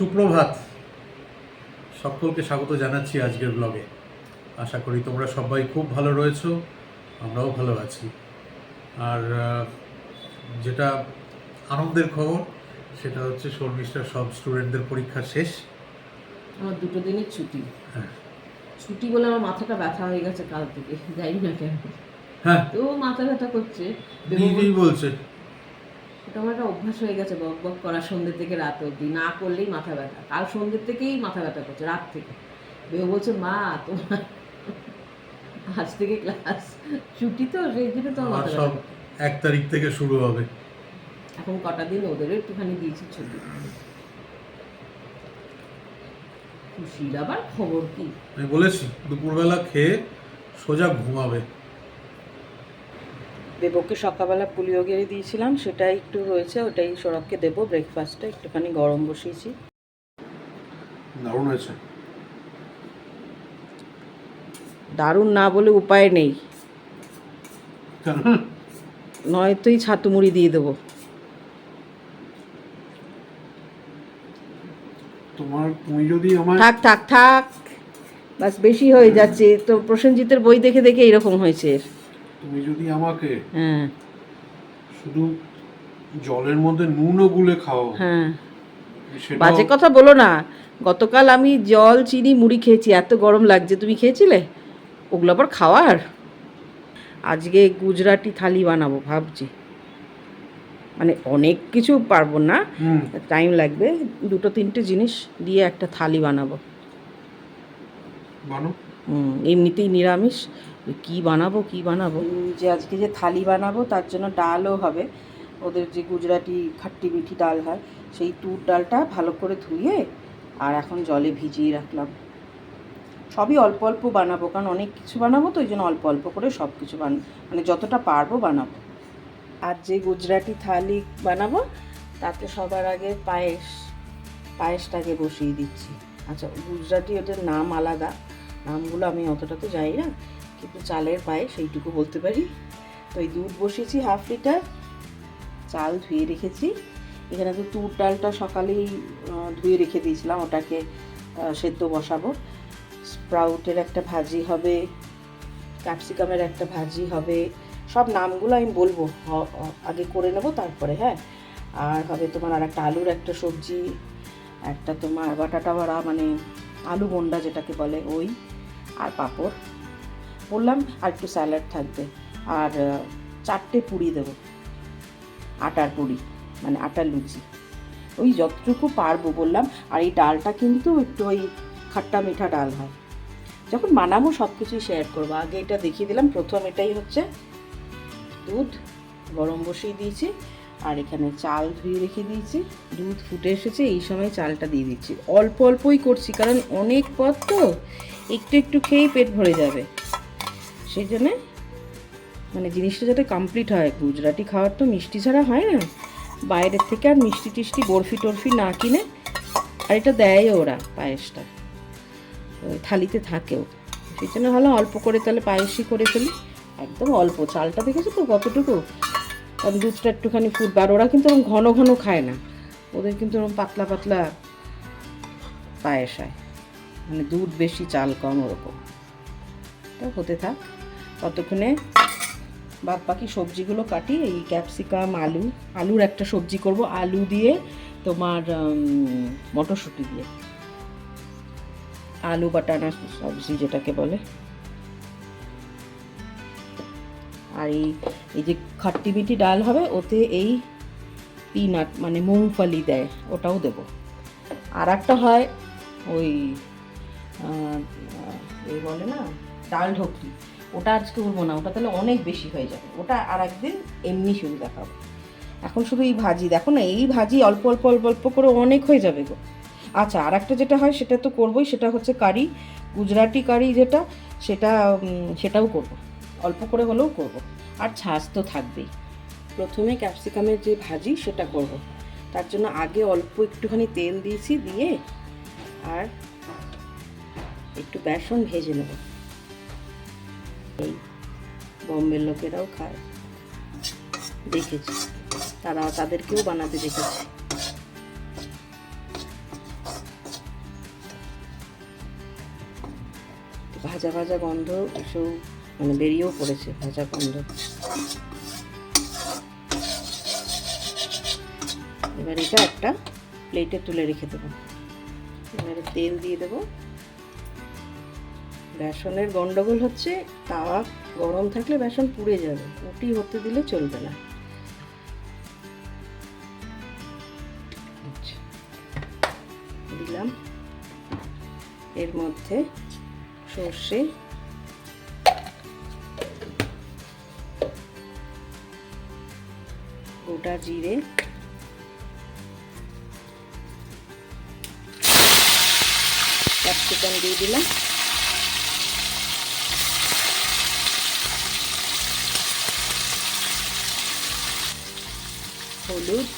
সুপ্রভাত, সকলকে স্বাগত জানাচ্ছি আজকের ব্লগে। আশা করি তোমরা সবাই খুব ভালো রয়েছো, আমরাও ভালো আছি। আর যেটা আনন্দের খবর সেটা হচ্ছে শর্মিষ্ঠার সব স্টুডেন্টদের পরীক্ষা শেষ। আমার 2 দিনের ছুটি। হ্যাঁ ছুটি বলে আমার মাথাটা ব্যথা হয়ে গেছে কাল থেকে, যাই না কেন হ্যাঁ, তো মাথা ব্যথা করছে। নিজেই বলছে। এটা আমার একটা অভ্যাস হয়ে গেছে, বক বক করা সন্ধ্যে থেকে রাত অবধি, না করলেই মাথা ব্যথা। কাল সন্ধ্যে থেকেই মাথা ব্যথা করছে, রাত থেকে। বেও বলছে মা তোমার আজ থেকে ক্লাস ছুটি, তো সেই জন্য তোমার মাথা সব ব্যথা। 1 তারিখ থেকে শুরু হবে। এখন কটা দিন ওদেরও একটুখানি দিয়েছি ছুটি। খুশির আবার খবর কি? আমি বলেছি দুপুরবেলা খেয়ে সোজা ঘুমাবে। দেবকে সকালবেলা পুলিয়োগিরি দিয়েছিলাম, সেটাই একটু রয়েছে, ওটাই সৌরভকে দেবো ব্রেকফাস্টে। একটুখানি গরম বসিয়েছি। দারুণ হয়েছে। দারুণ না বলে উপায় নেই, নয়তোই ছাতু মুড়ি দিয়ে দেবো। তুমি যদি আমার থাক থাক থাক, বাস বেশি হয়ে যাচ্ছে তো। প্রসেনজিতের বই দেখে দেখে এরকম হয়েছে। তুমি যদি আমাকে হ্যাঁ শুধু জলের মধ্যে নুনও গুলে খাও, হ্যাঁ, সেটাও বাজে কথা বলো না। গতকাল আমি জল চিনি মুড়ি খেয়েছি, এত গরম লাগছে, তুমি খেয়েছিলে? ওগুলো আবার খাওয়ার? আজকে গুজরাটি থালি বানাবো ভাবছি, মানে অনেক কিছু পারবো না, টাইম লাগবে। 2-3টে জিনিস দিয়ে একটা থালি বানাবো। এমনিতেই নিরামিষ, কি বানাবো যে আজকে যে থালি বানাবো তার জন্য ডালও হবে। ওদের যে গুজরাটি খাট্টি মিঠি ডাল হয়, সেই তুর ডালটা ভালো করে ধুয়ে আর এখন জলে ভিজিয়ে রাখলাম। সবই অল্প অল্প বানাবো, কারণ অনেক কিছু বানাবো তো, ওই জন্য অল্প অল্প করে সব কিছু মানে যতটা পারবো বানাবো। আর যে গুজরাটি থালি বানাবো তাতে সবার আগে পায়েসটাকে বসিয়ে দিচ্ছি। আচ্ছা, গুজরাটি ওদের নাম আলাদা, নামগুলো আমি অতটা তো জানি না, কিন্তু চালের পায়েস সেইটুকু বলতে পারি। তো এই দুধ বসিয়েছি 1/2 লিটার, চাল ধুয়ে রেখেছি। এখানে তো তুর ডালটা সকালেই ধুয়ে রেখে দিয়েছিলাম, ওটাকে সেদ্ধ বসাবো। স্প্রাউটের একটা ভাজি হবে, ক্যাপসিকামের একটা ভাজি হবে, সব নামগুলো আমি বলবো, আগে করে নেব তারপরে। হ্যাঁ, আর হবে তোমার আর একটা আলুর একটা সবজি, একটা তোমার বাটাটা বড়া মানে আলু বোন্ডা যেটাকে বলে ওই, আর পাঁপড় বললাম, আর একটু স্যালাড থাকবে। আর 4টে পুরি দেবো, আটার পুরি মানে আটার লুচি, ওই যতটুকু পারবো বললাম। আর এই ডালটা কিন্তু একটু ওই খাট্টা মিঠা ডাল হয়। যখন বানাবো সব কিছুই শেয়ার করবো, আগে এটা দেখিয়ে দিলাম। প্রথম এটাই হচ্ছে দুধ গরম বসিয়ে দিয়েছি, আর এখানে চাল ধুয়ে রেখে দিয়েছি। দুধ ফুটে এসেছে, এই সময় চালটা দিয়ে দিচ্ছি। অল্প অল্পই করছি, কারণ অনেক পদ তো, একটু একটু খেয়েই পেট ভরে যাবে। সেই জন্যে মানে জিনিসটা যাতে কমপ্লিট হয়। গুজরাটি খাওয়ার তো মিষ্টি ছাড়া হয় না, বাইরের থেকে আর মিষ্টি টিষ্টি বরফি টরফি না কিনে, আর এটা দেয় ওরা পায়েসটা ওই থালিতে থাকেও, সেই জন্য ভালো অল্প করে তাহলে পায়েসই করে ফেলি। একদম অল্প, চালটা দেখেছো তো কতটুকু, কারণ দুধটা একটুখানি ফুটবে। আর ওরা কিন্তু ওরকম ঘন ঘন খায় না, ওদের কিন্তু ওরকম পাতলা পাতলা পায়েস হয়, মানে দুধ বেশি চাল কম, ওরকম। তা হতে থাক, ততক্ষণে বাদ বাকি সবজিগুলো কাটি। এই ক্যাপসিকাম, আলুর একটা সবজি করব, আলু দিয়ে তোমার মটরশুঁটি দিয়ে, আলু বাটানা সবজি যেটাকে বলে। আর এই যে খাট্টি মিঠি ডাল হবে, ওতে এই পিনাট মানে মুংফলি দেয়, ওটাও দেবো। আর একটা হয় ওই এই বলে না ডাল ঢোকরি, ওটা আজকে করবো না, ওটা তাহলে অনেক বেশি হয়ে যাবে, ওটা আর একদিন এমনি শুরু দেখাবো। এখন শুধু এই ভাজি দেখো না, এই ভাজি অল্প অল্প অল্প অল্প করে অনেক হয়ে যাবে গো। আচ্ছা, আর একটা যেটা হয় সেটা তো করবোই, সেটা হচ্ছে কারি, গুজরাটি কারি যেটা, সেটাও করব, অল্প করে হলেও করব। আর ছাঁচ তো থাকবেই। প্রথমে ক্যাপসিকামের যে ভাজি সেটা করব, তার জন্য আগে অল্প একটুখানি তেল দিয়েছি, দিয়ে আর একটু বেসন ভেজে নেব। এই বম্বের লোকেরাও খায়, দেখেছি, তাদেরকেও বানাতে দেখেছি। ভাজা ভাজা গন্ধ সব মানে বেরিয়েও পড়েছে, ভাজা গন্ধ। এবার এটা একটা প্লেটে তুলে রেখে দেবো। এবারে তেল দিয়ে দেবো। বেসনের গন্ডগোল হচ্ছে তাওয়া গরম থাকলে বেসন পুড়ে যাবে, ওটি হতে দিলে চলবে না। দিলাম এর মধ্যে সর্ষে, গোটা জিরে, ক্যাপসিকাম দিয়ে দিলাম, হলুদ,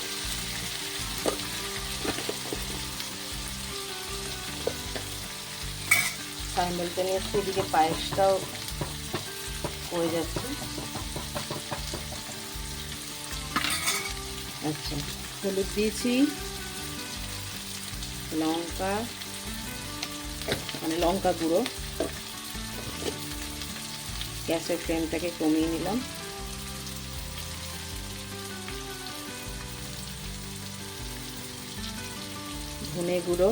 সাইমালটেনিয়াসলি এদিকে পায়েসটাও হয়ে যাচ্ছে। আচ্ছা, হলুদ দিয়েছি, লঙ্কা মানে লঙ্কা গুঁড়ো, গ্যাসের ফ্লেমটাকে কমিয়ে নিলাম, ধনে গুঁড়ো,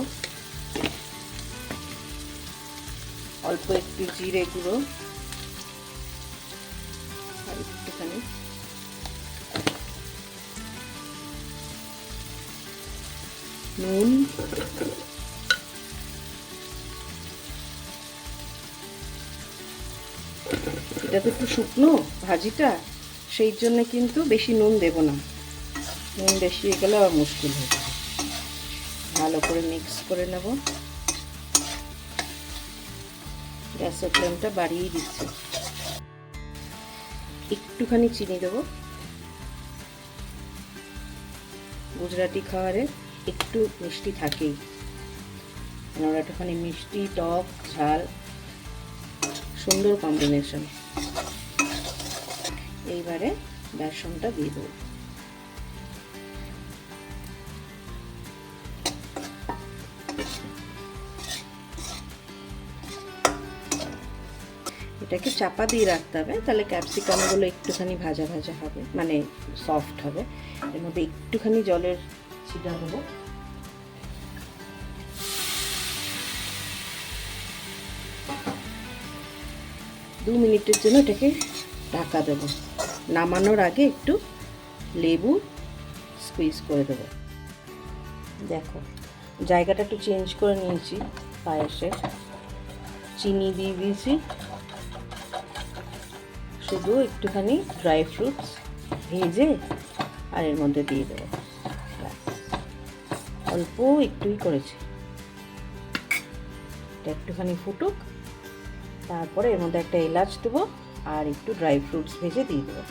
অল্প একটু জিরে গুঁড়ো, আর একটুখানি নুন, এটা তো একটু শুকনো ভাজিটা, সেই জন্য কিন্তু বেশি নুন দেব না, নুন বেশি হয়ে গেলে আবার মুশকিল হয়ে যাবে। ভালো করে মিক্স করে নেব। গ্যাসের ফ্লেমটা বাড়িয়ে দিচ্ছি। একটুখানি চিনি দেবো, গুজরাটি খাবারে একটু মিষ্টি থাকেই, ওরা একটুখানি মিষ্টি টক ঝাল সুন্দর কম্বিনেশন। এইবারে বেসনটা দিয়ে দেবো। এটাকে চাপা দিয়ে রাখতে হবে, তাহলে ক্যাপসিকামগুলো একটুখানি ভাজা ভাজা হবে, মানে সফট হবে। এর মধ্যে একটুখানি জলের ছিটা দেবো। দু মিনিটের জন্য এটাকে ঢাকা দেবো। নামানোর আগে একটু লেবু স্কুইজ করে দেবো। দেখো জায়গাটা একটু চেঞ্জ করে নিয়েছি, পায়েসের চিনি দিয়ে দিয়েছি, শুধু একটুখানি ড্রাই ফ্রুটস ভেজে আর এর মধ্যে দিয়ে দেবো। অল্প একটুই করেছি, এটা একটুখানি ফুটুক, তারপরে এর মধ্যে একটা এলাচ দেবো আর একটু ড্রাই ফ্রুটস ভেজে দিয়ে দেবো।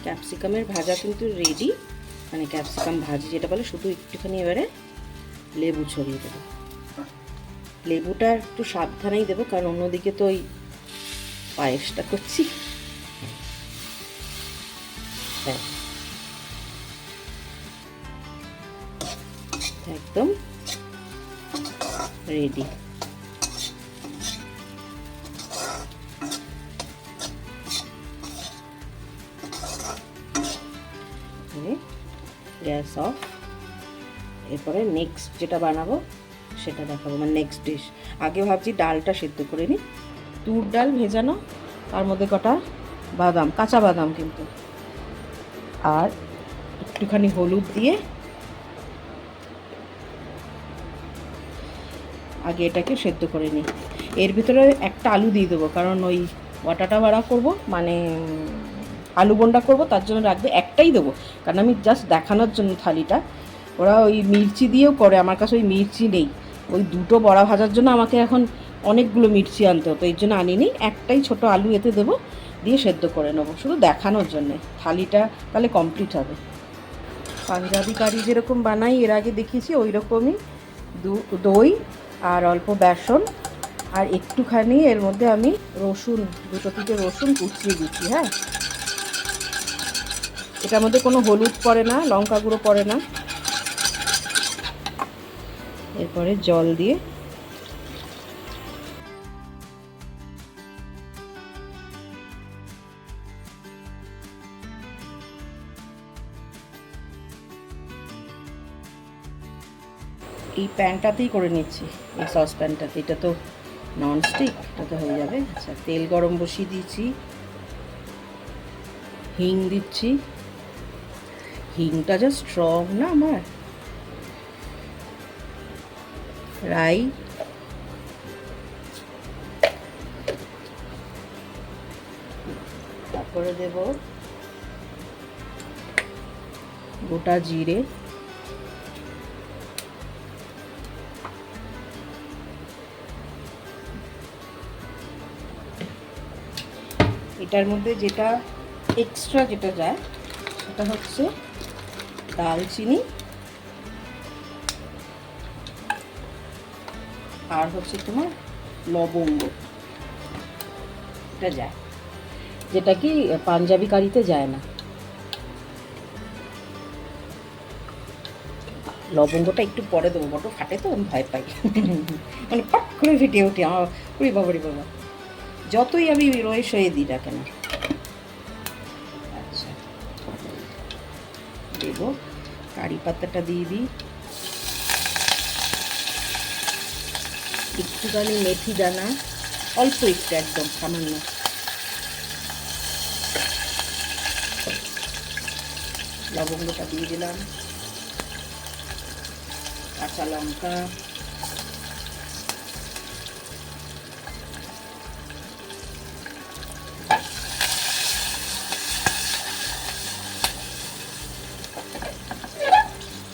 ক্যাপসিকামের ভাজা কিন্তু রেডি, মানে ক্যাপসিকাম ভাজি যেটা বলে, শুধু একটুখানি এবারে লেবু ছড়িয়ে দেবো। লেবুটা একটু সাবধানেই দেবো, কারণ অন্যদিকে তো ওই পায়েসটা করছি। হ্যাঁ, একদম রেডি। Gas off. এরপরে নেক্সট যেটা বানাবো সেটা দেখাবো, মানে নেক্সট ডিশ। আগে ভাবছি ডালটা সেদ্ধ করে নিই। তুর ডাল ভেজানো, তার মধ্যে কটা বাদাম, কাঁচা বাদাম কিন্তু, আর একটুখানি হলুদ দিয়ে আগে এটাকে সেদ্ধ করে নিই। এর ভিতরে একটা আলু দিয়ে দেবো, কারণ ওই ওয়াটাটা বাড়া করব, মানে আলু বোন্ডা করব, তার জন্য রাখবে একটাই দেবো, কারণ আমি জাস্ট দেখানোর জন্য থালিটা। ওরা ওই মির্চি দিয়েও করে, আমার কাছে ওই মির্চি নেই, ওই দুটো বড়া ভাজার জন্য আমাকে এখন অনেকগুলো মির্চি আনতে হতো, এই জন্য আনিনি। একটাই ছোট আলু এতে দেবো, দিয়ে সেদ্ধ করে নেবো, শুধু দেখানোর জন্যে। থালিটা তাহলে কমপ্লিট হবে। পাঞ্জাবি কারি যেরকম বানাই এর আগে দেখিয়েছি, ওই রকমই দই আর অল্প বেসন আর একটুখানি এর মধ্যে আমি রসুন, দুটো থেকে রসুন কুচিয়ে দিচ্ছি। হ্যাঁ, এটার মধ্যে কোনো হলুদ পড়ে না, লঙ্কা গুঁড়ো পড়ে না। এরপরে জল দিয়ে এই প্যানটাতেই করে নিচ্ছি, এই সসপ্যানটাতে। এটা তো ননস্টিক, এটা তো হয়ে যাবে। আচ্ছা, তেল গরম বসিয়ে দিয়েছি, হিং দিচ্ছি। হিংটা যা স্ট্রং না আমার। রাই, তারপরে দেব গোটা জিরে, এটার মধ্যে যেটা এক্সট্রা যেটা যায় সেটা হচ্ছে দালচিনি আর হচ্ছে তোমার লবঙ্গ, এটা যায়, যেটা কি পাঞ্জাবি কারিতে যায় না। লবঙ্গটা একটু পরে দেবো, বটো ফাটে তো, আমি ভয় পাই মানে পট করে ফেটে ওঠে আমার। ওরে বাবা রে বাবা, যতই আমি রয়ে সয়ে দিই না কেন। আচ্ছা, দেবো কারি পাতাটা দিয়ে দিই, একটুখানি মেথি দানা, অল্প একটু, একদম সামান্য, লবঙ্গটা দিয়ে দিলাম, কাঁচা লঙ্কা,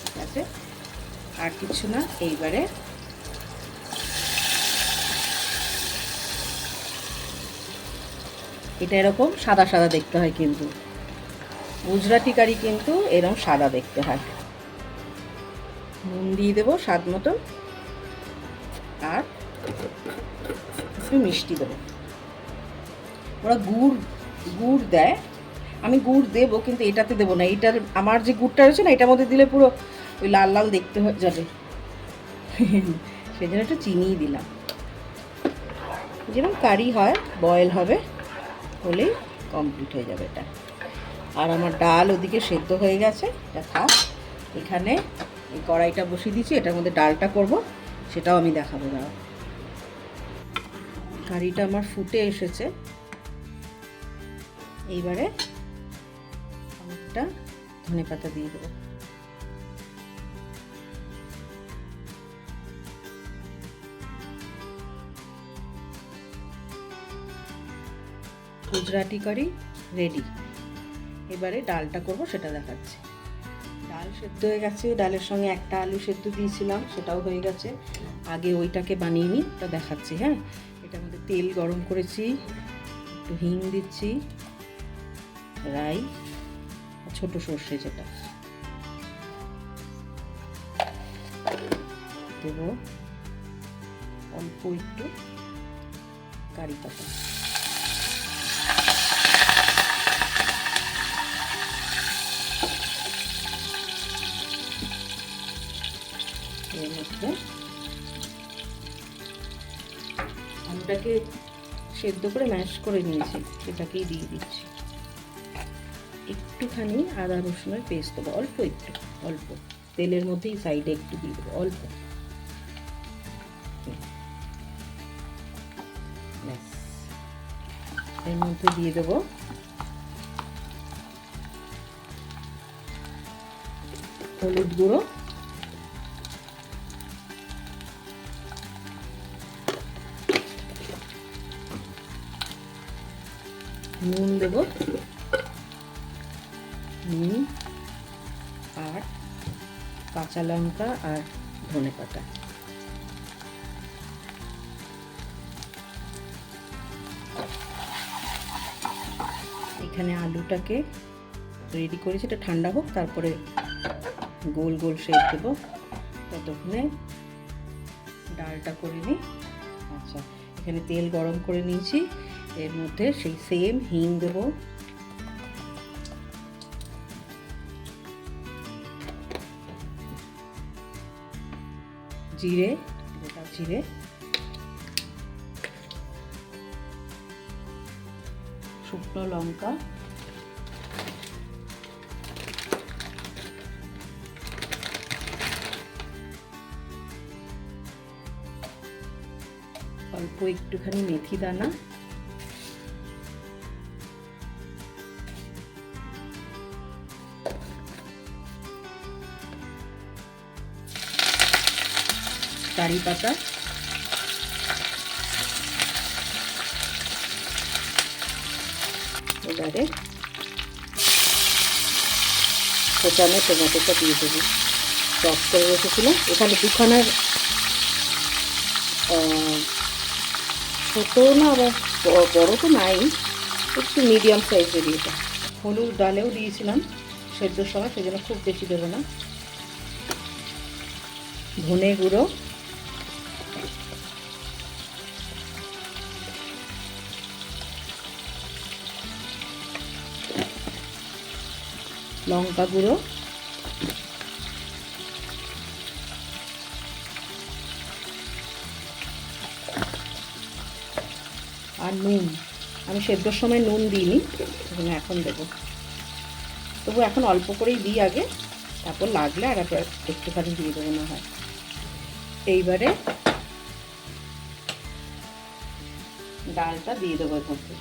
ঠিক আছে, আর কিছু না। এইবারে এটা এরকম সাদা সাদা দেখতে হয়, কিন্তু গুজরাটি কারি কিন্তু এরকম সাদা দেখতে হয়। নুন দিয়ে দেবো স্বাদ মতো, আর একটু মিষ্টি দেবো। ওরা গুড় দেয়, আমি গুড় দেবো কিন্তু এটাতে দেবো না। এইটার আমার যে গুড়টা রয়েছে না, এটার মধ্যে দিলে পুরো ওই লাল লাল দেখতে যাবে সেই জন্য একটু চিনিই দিলাম। যেরকম কারি হয়, বয়েল হবে, হলেই কমপ্লিট হয়ে যাবে এটা। আর আমার ডাল ওদিকে সেদ্ধ হয়ে গেছে, এটা থাক। এখানে এই কড়াইটা বসিয়ে দিচ্ছি, এটার মধ্যে ডালটা করব, সেটাও আমি দেখাবো। দাঁড়াও, কারিটা আমার ফুটে এসেছে। এইবারে একটা ধনেপাতা দিয়ে দেবো, গুজরাটি কারি রেডি। এবারে ডালটা করব, সেটা দেখাচ্ছি। ডাল সেদ্ধ হয়ে গেছে, ডালের সঙ্গে একটা আলু সেদ্ধ দিয়েছিলাম, সেটাও হয়ে গেছে। আগে ওইটাকে বানিয়ে নিই, ওটা দেখাচ্ছি। হ্যাঁ, এটার মধ্যে তেল গরম করেছি, একটু হিং দিচ্ছি, রাই, ছোট সর্ষে যেটা দেব, অল্প একটু কারি পাতা, এর মধ্যে আলুটাকে সেদ্ধ করে ম্যাশ করে নিয়েছি, সেটাকেই দিয়ে দিচ্ছি। একটুখানি আদা রসুনের পেস্ট দেবো, অল্প একটু, অল্প তেলের মধ্যেই সাইডে একটু দিয়ে দেবো, অল্প। এর মধ্যে দিয়ে দেবো হলুদ গুঁড়ো, নুন দেব, নুন আর কাঁচা লঙ্কা আর ধনেপাতা। এখানে আলুটাকে রেডি করেছি, এটা ঠান্ডা হোক, তারপরে গোল গোল শেপ দেবো। ততক্ষণে ডালটা করে নিই। আচ্ছা, এখানে তেল গরম করে নিয়েছি, এর মধ্যে সেই সেম হিং দেবো, জিরে, গোটা জিরে, শুকনো লঙ্কা, অল্প একটুখানি মেথি দানা, কারি পাতা, এবারে কোচানো টমেটোটা দিয়ে দেবো। চপ করে রেখেছিলাম, এখানে দুখানার ছোটো না আবার বড়ো তো নাই, একটু মিডিয়াম সাইজের এটা। হলুদ ডালেও দিয়েছিলাম সেদ্ধর সময়, সেই জন্য খুব বেশি দেবো না। ধনে গুঁড়ো, লঙ্কা গুঁড়ো, আর নুন। আমি সেদ্ধর সময় নুন দিইনি, এখন দেবো। তবু এখন অল্প করেই দিই আগে, তারপর লাগলে আর একটুখানি দিয়ে দেবো না হয়। এইবারে ডালটা দিয়ে দেবো এর মধ্যে,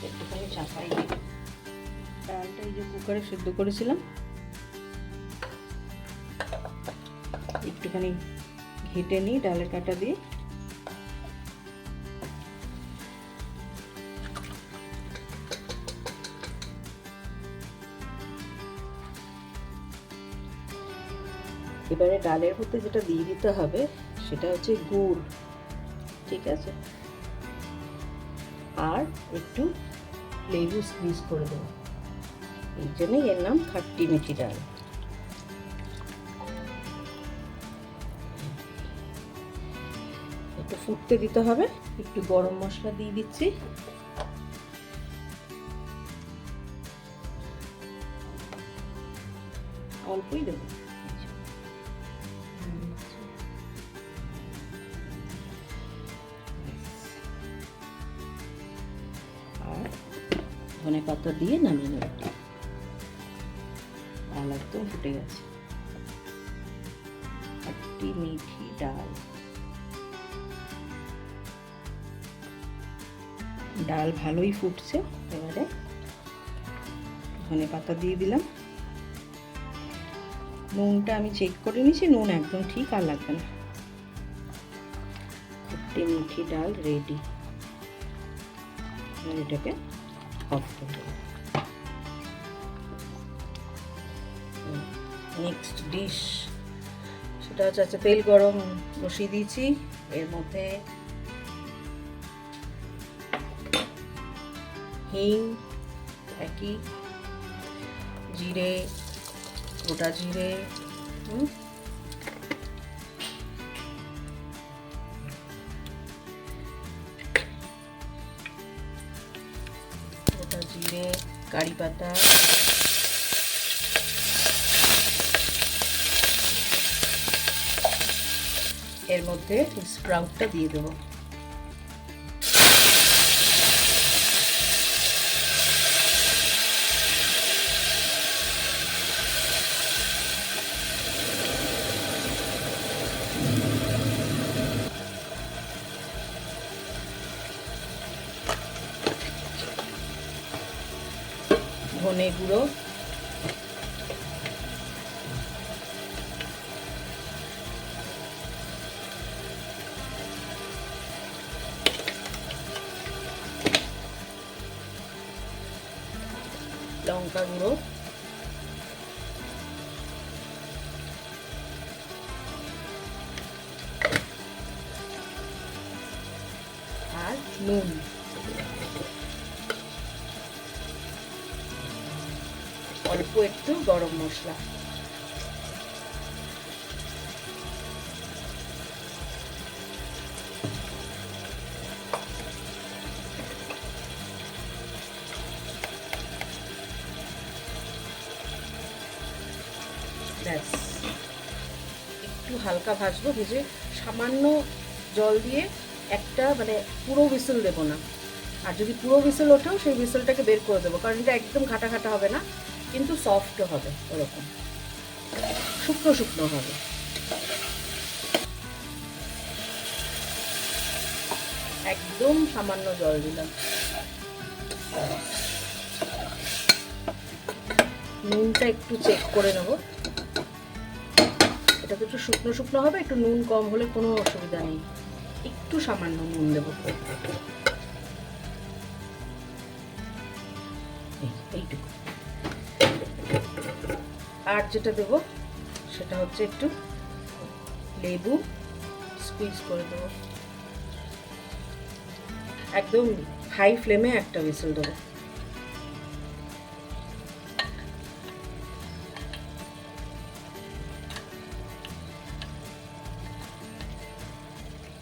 একটুখানি চাপাই দিই। ডালটা এই যে কুকারে সেদ্ধ করেছিলাম, একটুখানি ঘেটে নিই ডালের কাঁটা দিয়ে। এবারে ডালের মধ্যে যেটা দিয়ে দিতে হবে সেটা হচ্ছে গুড়, ঠিক আছে, আর একটু লেবু স্কুইজ করে দেবো। এই জন্যই এর নাম খাট্টি মিঠি ডাল। একটু ফুটতে দিতে হবে। একটু গরম মশলা দিয়ে দিচ্ছি, অল্পই দেবো। আর ধনে পাতা দিয়ে নামিয়ে নেব। ডাল একদম ফুটে গেছে, খাট্টি মিঠি ডাল। ডাল ভালোই ফুটছে, এবারে ধনে পাতা দিয়ে দিলাম। নুনটা আমি চেক করে নিয়েছি, নুন একদম ঠিক, আর লাগবে না। খাট্টি মিঠি ডাল রেডি। এটাকে অফ করে দেবো। নেক্সট ডিশ সেটা হচ্ছে তেল গরম বসিয়ে দিয়েছি। এর মধ্যে হিং, একই জিরে, গোটা জিরে, গোটা জিরে, কারি পাতা, এর মধ্যে স্প্রাউটটা দিয়ে দেবো। ধনে গুঁড়ো, লঙ্কা গুঁড়ো, আর নুন। অল্প একটু গরম মশলা। ব্যাস, একটু হালকা ভাজবো, ভেজে সামান্য জল দিয়ে একটা মানে পুরো হুইসেল দেবো না। আর যদি পুরো হুইসেল ওঠেও সেই হুইসেলটাকে বের করে দেবো, কারণ এটা একদম ঘাটা ঘাটা হবে না, কিন্তু সফটও হবে, ওরকম শুকনো শুকনো হবে। একদম সামান্য জল দিলাম। নুনটা একটু চেক করে নেব, এটা তো একটু শুকনো শুকনো হবে, একটু নুন কম হলে কোনো অসুবিধা নেই। একটু সামান্য নুন দেবো, এইটুকু। আর যেটা দেবো সেটা হচ্ছে একটু লেবু স্কুইজ করে দেবো। একদম হাই ফ্লেমে একটা হুইসেল দেবো।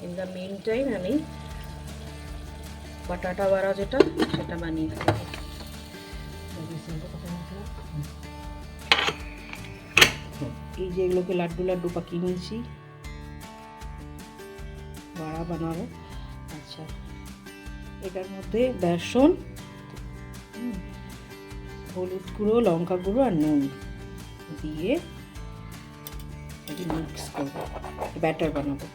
ইন দ্য মেন টাইম আমি বাটাটা বাড়া যেটা সেটা বানিয়ে দেবো। এই যে এগুলোকে লাড্ডু লাড্ডু পাকিয়ে নিয়েছি, বড়া বানাবো। আচ্ছা, এটার মধ্যে বেসন, হলুদ গুঁড়ো, লঙ্কা গুঁড়ো আর নুন দিয়ে মিক্স করবো, ব্যাটার বানাবো।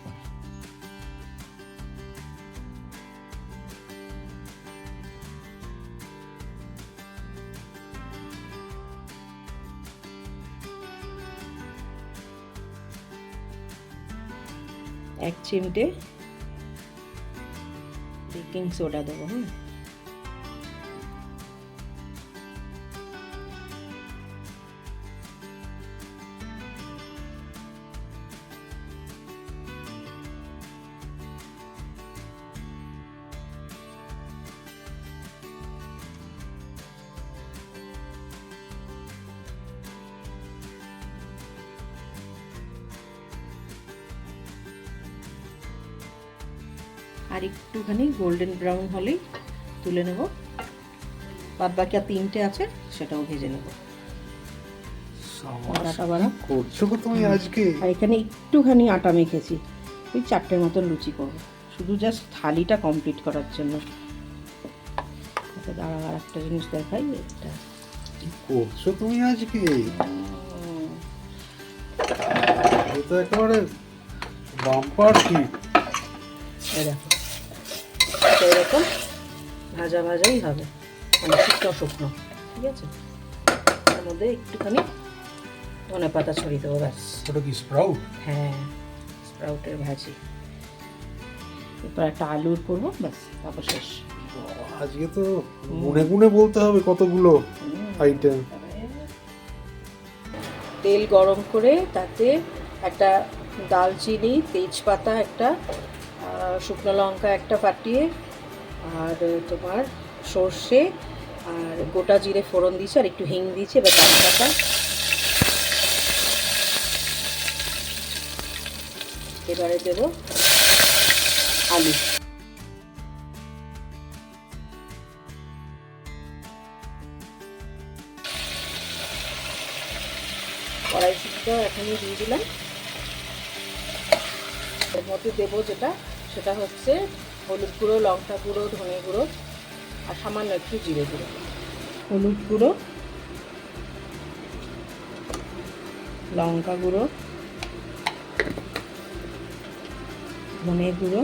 এক চিমটে বেকিং সোডা দেবো। হ্যাঁ, আর একটুখানি গোল্ডেন ব্রাউন হলেই তুলে নেব। বাদ বাকি আর তিনটে আছে, সেটাও ভেজে নেব। করছো তুমি আজকে? আর এখানে একটুখানি আটা মেখেছি, ওই 4টের মতন লুচি করবো, শুধু জাস্ট থালিটা কমপ্লিট করার জন্য। দাঁড়া, আর একটা জিনিস দেখাই। এটা কি করছো তুমি আজকে? এটা একেবারে বাম্পার হিট। দেখো, এটা এরকম ভাজা ভাজাই হবে, মানে শুকনো শুকনো। ঠিক আছে, তার মধ্যে একটুখানি ধনে পাতা ছড়িয়ে দেবো, ব্যাস। ওটা কি স্প্রাউট? হ্যাঁ, স্প্রাউটের ভাজি। এরপর একটা আলুর করবো, ব্যাস, তারপর শেষ। আজকে তো গুনে গুনে বলতে হবে কতগুলো আইটেম। তেল গরম করে তাতে একটা দালচিনি, তেজপাতা একটা, শুকনো লঙ্কা একটা ফাটিয়ে, আর তোমার সর্ষে আর গোটা জিরে ফোড়ন দিয়েছি, আর একটু হিং দিয়েছি। এবার তেজপাতা, এবারে দেব আলু। কড়াইশুঁটিটাও এখনই দিয়ে দিলাম। এর মধ্যে দেবো যেটা, সেটা হচ্ছে হলুদ গুঁড়ো, লঙ্কা গুঁড়ো, ধনে গুঁড়ো আর সামান্য একটু জিরে গুঁড়ো। হলুদ গুঁড়ো, লঙ্কা গুঁড়ো, ধনে গুঁড়ো,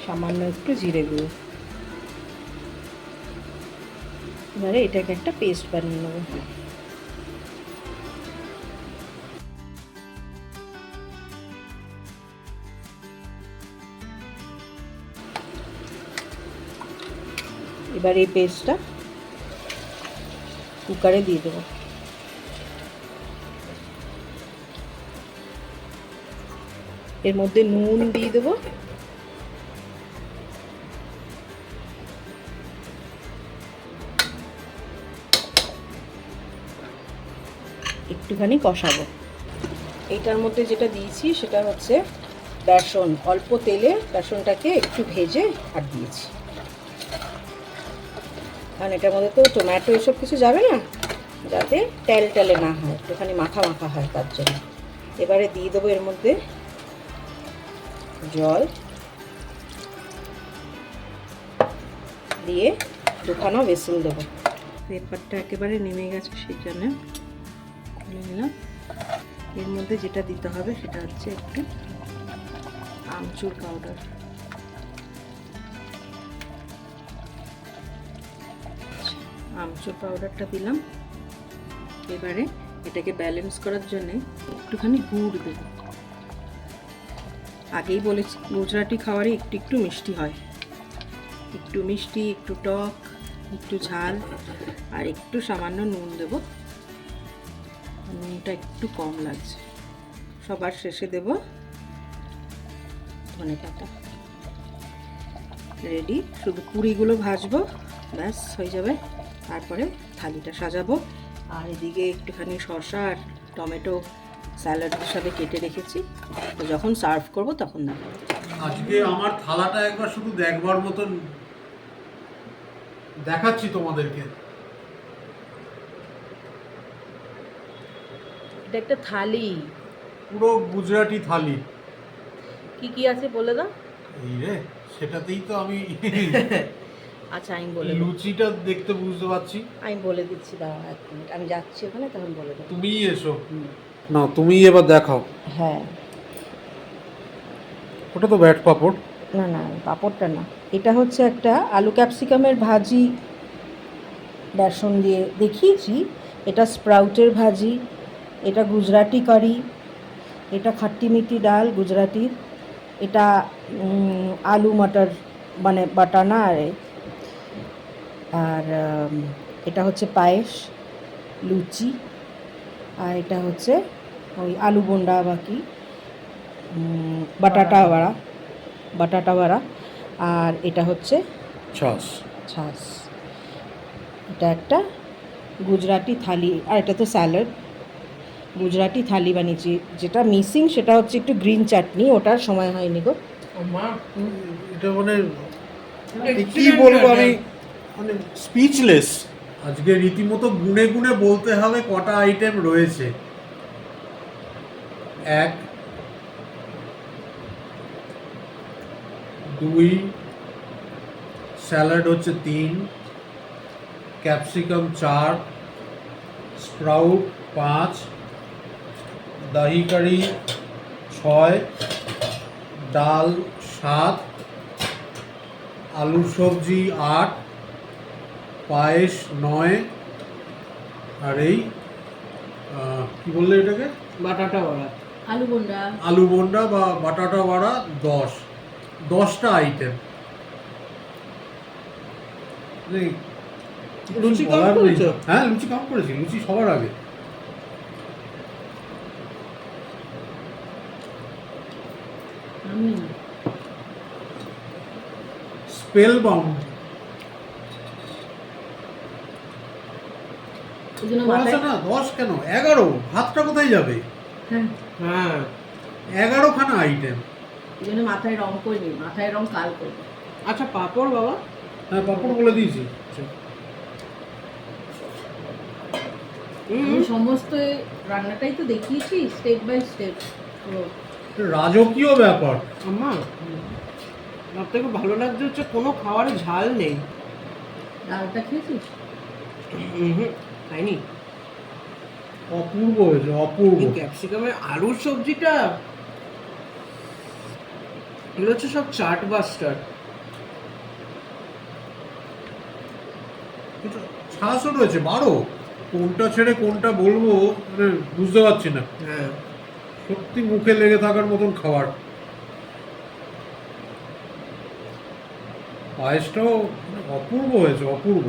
সামান্য একটু জিরে গুঁড়ো। এবারে এটাকে একটা পেস্ট বানিয়ে নেবো। এবার এই পেস্টটা কুকারে দিয়ে দেবো। এর মধ্যে নুন দিয়ে দেবো, একটুখানি কষাবো। এইটার মধ্যে যেটা দিয়েছি সেটা হচ্ছে বেসন। অল্প তেলে বেসনটাকে একটু ভেজে আর দিয়েছি, কারণ এটার মধ্যে তো টমেটো এসব কিছু যাবে না, যাতে তেল টেলে না হয়, একটুখানি মাখা মাখা হয়, তার জন্য। এবারে দিয়ে দেবো এর মধ্যে জল, দিয়ে দুখানা বেসন দেবো। পেপারটা একেবারে নেমে গেছে, সেই জন্য খুলে নিলাম। এর মধ্যে যেটা দিতে হবে সেটা হচ্ছে একটু আমচুর পাউডার, আমচুর পাউডারটা দিলাম। এবারে এটাকে ব্যালেন্স করার জন্য একটুখানি গুড় দেব। আগেই বলেছি গুজরাটি খাবারে একটু একটু মিষ্টি হয়, একটু মিষ্টি, একটু টক, একটু ঝাল, আর একটু সামান্য নুন দেব। নুনটা একটু কম লাগছে। সবার শেষে দেব ধনেপাতা। রেডি, শুধু পুরিগুলো ভাজবো, ব্যাস হয়ে যাবে। তারপরে থালিটা সাজাবো। আর এদিকে একটুখানি শসা আর টমেটো স্যালাড হিসাবে কেটে রেখেছি, তো যখন সার্ভ করব তখন দেখাবো। আজকে আমার থালাটা একবার শুধু দেখবার মতন দেখাচ্ছি তোমাদেরকে। এটা একটা থালি, পুরো গুজরাটি থালি। কি কি আছে বলে দাও। এই রে, সেটাতেই তো আমি আচ্ছা আমি বলে দেবো। লুচিটা দেখতে বুঝতে পারছি। আমি বলে দিচ্ছি, দাঁড়াও 1 মিনিট, আমি যাচ্ছি ওখানে, তখন বলে দেবো। তুমিই এসো। না, তুমিই এবার দেখাও। হ্যাঁ, ওটা তো ব্যাট পাপড়। না না পাঁপড়টা না, এটা হচ্ছে একটা আলু ক্যাপসিকামের ভাজি বেসন দিয়ে দেখিয়েছি। এটা স্প্রাউটের ভাজি, এটা গুজরাটি কারি, এটা খাট্টি মিঠি ডাল গুজরাটির, এটা আলু মটর মানে বাটানা, আর এটা হচ্ছে পায়েস, লুচি, আর এটা হচ্ছে ওই আলু বোন্ডা বা কি বাটাটা বড়া, আর এটা হচ্ছে ছাস। ছাস। এটা একটা গুজরাটি থালি, আর এটা তো স্যালাড। গুজরাটি থালি বানিয়েছি। যেটা মিসিং সেটা হচ্ছে একটু গ্রিন চাটনি, ওটার সময় হয়নি গো। এটা মানে কি বলবো আমি, মানে স্পিচলেস। আজকে রীতিমতো গুনে গুনে বলতে হবে কটা আইটেম রয়েছে। 1, 2, স্যালাড হচ্ছে 3, ক্যাপসিকাম 4, স্প্রাউট 5, দহি কারি 6, ডাল 7, আলুর সবজি 8, পায়েস 9, আর এই কি বললে এটাকে, বাটাটা বড়া, আলু বোন্ডা বা বাটাটা বড়া 10টা আইটেম। লুচি কম করেছো? হ্যাঁ, লুচি কম করেছি, লুচি সবার আগে। Spell bound. না 10 কেন, 11, ভাতটা কোথায় যাবে? হ্যাঁ 11খানা আইটেম। এই জন্য মাথায় রং করিনি, মাথায় রং কাল করবো। আচ্ছা পাঁপড় বাবা, হ্যাঁ, পাপড় বলে দিয়েছি। আমি সমস্ত রান্নাটাই তো দেখিয়েছি স্টেপ বাই স্টেপ। রাজকীয় ব্যাপার। আম্মা সব থেকে ভালো লাগছে হচ্ছে কোনো খাবারে ঝাল নেই। ডালটা খেয়েছিস? খাইনি। অপূর্ব হয়েছে, অপূর্ব। ক্যাপসিকামের আলুর সবজিটা, এগুলো হচ্ছে সব চাট বাস্টার। ছাঁচও রয়েছে 12, কোনটা ছেড়ে কোনটা বলবো মানে বুঝতে পারছি না। হ্যাঁ সত্যি মুখে লেগে থাকার মতন খাবার। পায়েসটাও অপূর্ব হয়েছে, অপূর্ব।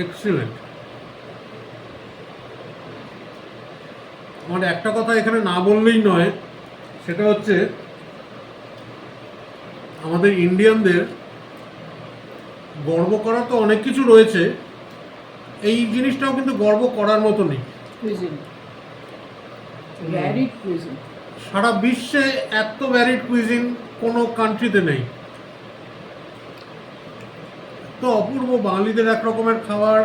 এক্সিলেন্ট। আমার একটা কথা এখানে না বললেই নয়, সেটা হচ্ছে আমাদের ইন্ডিয়ানদের গর্ব করার তো অনেক কিছু রয়েছে, এই জিনিসটাও কিন্তু গর্ব করার মতনই। Varied cuisine. সারা বিশ্বে এত ভ্যারিড কুইজিন কোনো কান্ট্রিতে নেই। তো অপূর্ব। বাঙালিদের এক রকমের খাবার,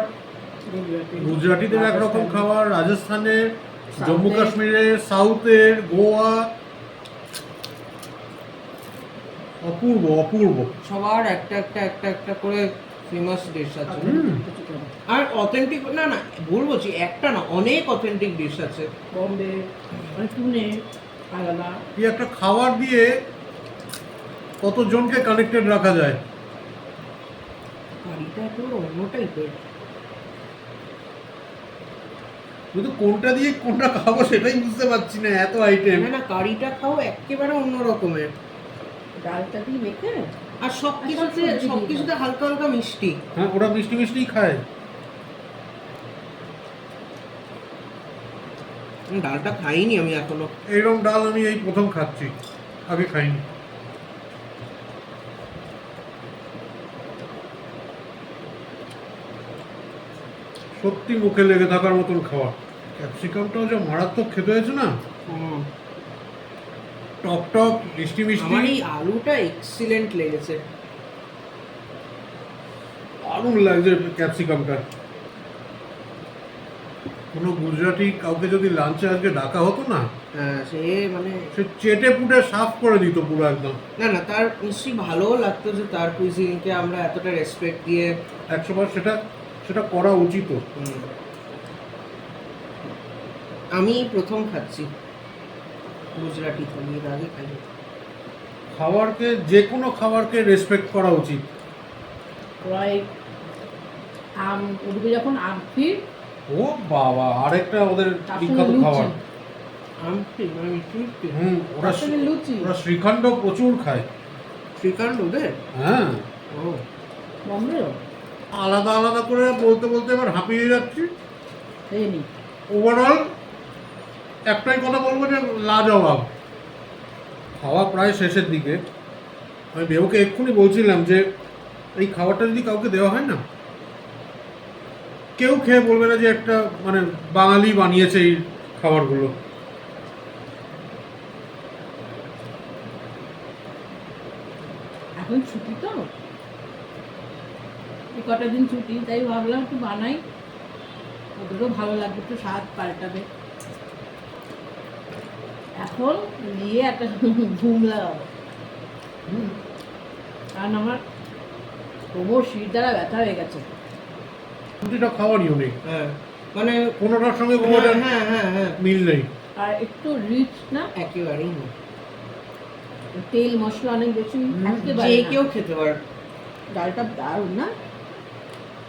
গুজরাটিদের একরকম খাবার, রাজস্থানের, জম্মু কাশ্মীরের, সাউথের, গোয়া, অপূর্ব অপূর্ব। সবার একটা একটা একটা একটা করে ফেমাস ডিশ আছে। হুম। আর অথেন্টিক না না ভুল বলছি, একটা না অনেক অথেন্টিক ডিশ আছে। বম্বে পুনে আলাদা। এই একটা খাবার দিয়ে কতজনকে কানেক্টেড রাখা যায়। কারিটা একেবারে অন্য টাইপের। কিন্তু কোনটা দিয়ে কোনটা খাবো সেটাই বুঝতে পারছি না, এত আইটেম। না না কারিটা খাও একেবারে অন্য রকমের। ডালটা দিয়ে মেখে আর সবকিছুতে সবজি দিয়ে সবকিছুতে হালকা হালকা মিষ্টি। হ্যাঁ, ওরা মিষ্টি মিষ্টিই খায়। ডালটা খাইনি আমি এখনো। এইরকম ডাল আমি এই প্রথম খাচ্ছি, আগে খাইনি। সত্যি মুখে লেগে থাকার মতন খাওয়া। ক্যাপসিকামটাও যা মারাত্মক খেতে হয়েছে না, টক টক মিষ্টি মিষ্টি। আমার এই আলুটা এক্সিলেন্ট লেগেছে। দারুণ লাগছে ক্যাপসিকামটা। কোনো গুজরাটি কাউকে যদি লাঞ্চে আজকে ডাকা হতো না, হ্যাঁ সে মানে সে চেটে পুটে সাফ করে দিত পুরো একদম। না না তার নিশ্চয়ই ভালোও লাগতো যে তার কুইজিনকে আমরা এতটা রেসপেক্ট দিয়ে। 100বার সেটা সেটা করা উচিত। আমি প্রথম খাচ্ছি গুজরাটি থালি, এর আগে খাইনি। খাবারকে, যে কোনো খাবারকে রেসপেক্ট করা উচিত। ওরাই আম ওদিকে যখন আমফি ও বাবা, আরেকটা ওদের তার বিখ্যাত সঙ্গে খাবার। লুচি। আমটি মানে মিষ্টি মিষ্টি। ওরা তার সঙ্গে লুচি ওরা শ্রীখণ্ড প্রচুর খায়। শ্রীকান্ত ওদের। হ্যাঁ, ও বম্বেও আলাদা আলাদা করে বলতে বলতে এবার হাঁপিয়ে যাচ্ছি। এই নি ওভারঅল একটাই কথা বলবো যে লাজবাব। খাওয়া প্রায় শেষের দিকে। আমি বেউকে এক্ষুনি বলছিলাম যে এই খাবারটা যদি কাউকে দেওয়া হয় না, কেউ খেয়ে বলবে না যে একটা মানে বাঙালি বানিয়েছে এই খাবারগুলো। এখন ছুটি তো এই কটা দিন ছুটি, তাই ভাবলাম একটু বানাই, ওদেরও ভালো লাগবে, একটু স্বাদ পাল্টাবে। এখন গিয়ে একটা ঘুম লাগাবো, কারণ আমার কোমর শির দ্বারা ব্যথা হয়ে গেছে। প্রতিটা খাবারই নেই, হ্যাঁ মানে কোনোটার সঙ্গে হ্যাঁ কোনোটার হ্যাঁ হ্যাঁ হ্যাঁ মিল নেই। আর একটু রিচ না, একেবারেই না। তেল মশলা অনেক বেশি, একেবারে যে না। কেউ খেতে পারে। ডালটা দারুণ না,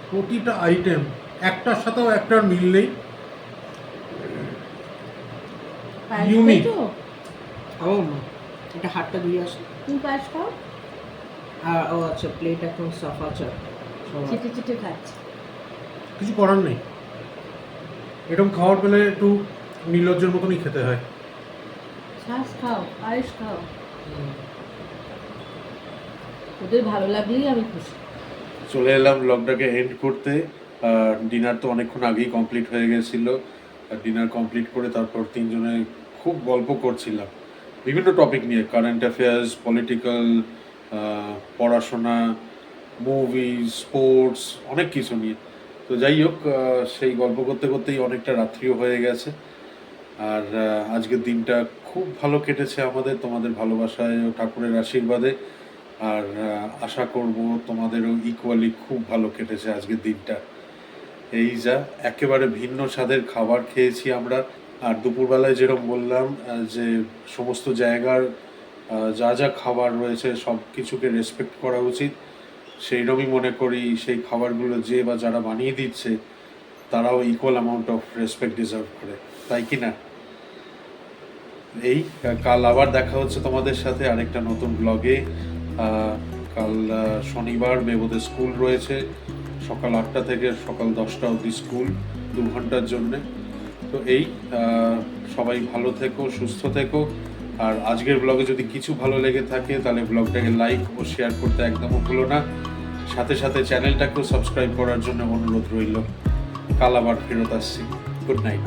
প্রতিটা আইটেম একটার সাথেও একটার মিল নেই। পায়েস Unique. খেয়েছো? খাবো না, এটা হাতটা ধুয়ে আসে। তুমি পায়েস খাও? আর ও আচ্ছা প্লেট এখন সাফা চার চেটে চেটে খাচ্ছে। কিছু করার নেই, এরকম খাবার পেলে একটু নির্লজ্জের মতনই খেতে হয়। শ্বাস খাও, পায়েস খাও, ওদের ভালো লাগলেই আমি খুশি। চলে এলাম ব্লগটাকে এন্ড করতে। ডিনার তো অনেকক্ষণ আগেই কমপ্লিট হয়ে গেছিল। ডিনার কমপ্লিট করে তারপর তিনজনে খুব গল্প করছিলাম বিভিন্ন টপিক নিয়ে, কারেন্ট অ্যাফেয়ার্স, পলিটিক্যাল, পড়াশোনা, মুভিজ, স্পোর্টস, অনেক কিছু নিয়ে। তো যাই হোক, সেই গল্প করতে করতেই অনেকটা রাত্রিও হয়ে গেছে। আর আজকের দিনটা খুব ভালো কেটেছে আমাদের, তোমাদের ভালোবাসায় ও ঠাকুরের আশীর্বাদে। আর আশা করব তোমাদেরও ইকুয়ালি খুব ভালো কেটেছে আজকের দিনটা। এই যা একেবারে ভিন্ন স্বাদের খাবার খেয়েছি আমরা। আর দুপুরবেলায় যেরকম বললাম যে সমস্ত জায়গার যা যা খাবার রয়েছে সব কিছুকে রেসপেক্ট করা উচিত, সেইরকমই মনে করি সেই খাবারগুলো যে বা যারা বানিয়ে দিচ্ছে তারাও equal amount of respect deserve করে, তাই কি না? এই কাল আবার দেখা হচ্ছে তোমাদের সাথে আরেকটা নতুন ব্লগে। কাল শনিবার, মেয়েদের স্কুল রয়েছে, সকাল 8টা থেকে সকাল 10টা অবধি স্কুল, 2 ঘন্টার জন্যে। তো এই সবাই ভালো থেকো, সুস্থ থেকো। আর আজকের ব্লগে যদি কিছু ভালো লেগে থাকে তাহলে ব্লগটাকে লাইক ও শেয়ার করতে একদমও ভুলো না। সাথে সাথে চ্যানেলটাকেও সাবস্ক্রাইব করার জন্য অনুরোধ রইল। কাল আবার ফেরত আসছি। Good night.